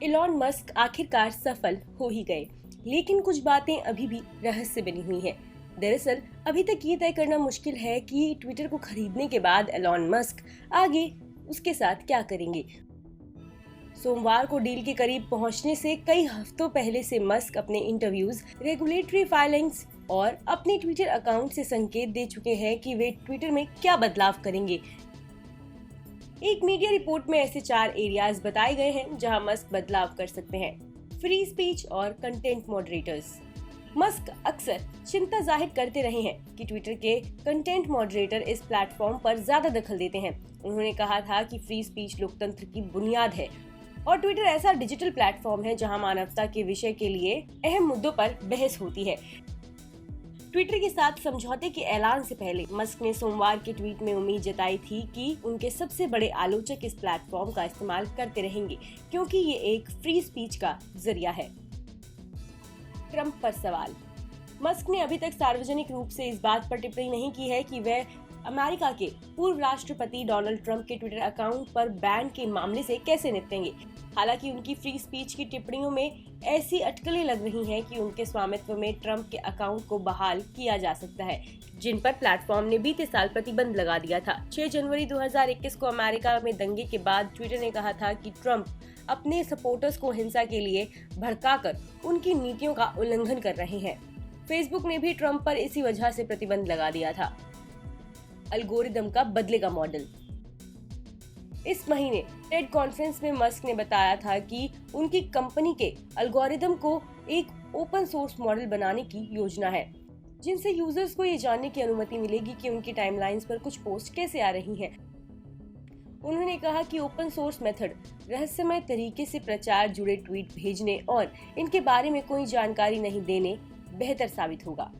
Elon Musk आखिरकार सफल हो ही गए, लेकिन कुछ बातें अभी भी रहस्य बनी हुई हैं। दरअसल अभी तक ये तय करना मुश्किल है कि ट्विटर को खरीदने के बाद एलॉन मस्क आगे उसके साथ क्या करेंगे। सोमवार को डील के करीब पहुंचने से कई हफ्तों पहले से मस्क अपने इंटरव्यूज, रेगुलेटरी फाइलिंग्स और अपने ट्विटर अकाउंट से संकेत दे चुके हैं कि वे ट्विटर में क्या बदलाव करेंगे। एक मीडिया रिपोर्ट में ऐसे 4 एरियाज बताए गए हैं जहां मस्क बदलाव कर सकते हैं। फ्री स्पीच और कंटेंट मॉडरेटर्स। मस्क अक्सर चिंता जाहिर करते रहे हैं कि ट्विटर के कंटेंट मॉडरेटर इस प्लेटफॉर्म पर ज्यादा दखल देते हैं। उन्होंने कहा था कि फ्री स्पीच लोकतंत्र की बुनियाद है और ट्विटर ऐसा डिजिटल प्लेटफॉर्म है जहां मानवता के विषय के लिए अहम मुद्दों पर बहस होती है। ट्विटर के साथ समझौते के ऐलान से पहले मस्क ने सोमवार के ट्वीट में उम्मीद जताई थी कि उनके सबसे बड़े आलोचक इस प्लेटफॉर्म का इस्तेमाल करते रहेंगे क्योंकि ये एक फ्री स्पीच का जरिया है। ट्रंप पर सवाल। मस्क ने अभी तक सार्वजनिक रूप से इस बात पर टिप्पणी नहीं की है कि वह अमेरिका के पूर्व राष्ट्रपति डोनाल्ड ट्रंप के ट्विटर अकाउंट पर बैन के मामले से कैसे निपटेंगे। हालांकि उनकी फ्री स्पीच की टिप्पणियों में ऐसी अटकलें लग रही हैं कि उनके स्वामित्व में ट्रंप के अकाउंट को बहाल किया जा सकता है, जिन पर प्लेटफॉर्म ने बीते साल प्रतिबंध लगा दिया था। 6 जनवरी 2021 को अमेरिका में दंगे के बाद ट्विटर ने कहा था कि ट्रंप अपने सपोर्टर्स को हिंसा के लिए भड़काकर उनकी नीतियों का उल्लंघन कर रहे हैं। फेसबुक ने भी ट्रंप पर इसी वजह से प्रतिबंध लगा दिया था। एल्गोरिदम का बदलेगा मॉडल। इस महीने टेड कॉन्फ्रेंस में मस्क ने बताया था कि उनकी कंपनी के एल्गोरिदम को एक ओपन सोर्स मॉडल बनाने की योजना है, जिनसे यूजर्स को ये जानने की अनुमति मिलेगी कि उनकी टाइमलाइंस पर कुछ पोस्ट कैसे आ रही हैं। उन्होंने कहा कि ओपन सोर्स मेथड रहस्यमय तरीके से प्रचार जुड़े ट्वीट भेजने और इनके बारे में कोई जानकारी नहीं देने बेहतर साबित होगा।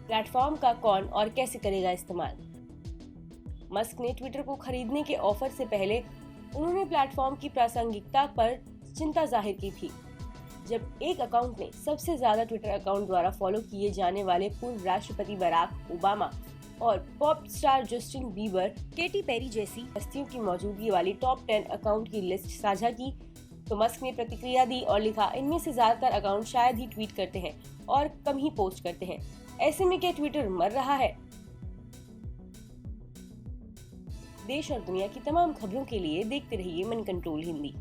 प्लेटफॉर्म का कौन और कैसे करेगा इस्तेमाल। मस्क ने ट्विटर को खरीदने के ऑफर से पहले उन्होंने प्लेटफॉर्म की प्रासंगिकता पर चिंता जाहिर की थी, जब एक अकाउंट ने सबसे ज्यादा ट्विटर अकाउंट द्वारा फॉलो किए जाने वाले पूर्व राष्ट्रपति बराक ओबामा और pop star Justin Bieber, Katy Perry जैसी हस्तियों की मौजूदगी वाली टॉप 10 अकाउंट की लिस्ट साझा की, तो मस्क ने प्रतिक्रिया दी और लिखा, इनमें से ज्यादातर अकाउंट शायद ही ट्वीट करते हैं और कम ही पोस्ट करते हैं। ऐसे में क्या ट्विटर मर रहा है? देश और दुनिया की तमाम खबरों के लिए देखते रहिए मन कंट्रोल हिंदी।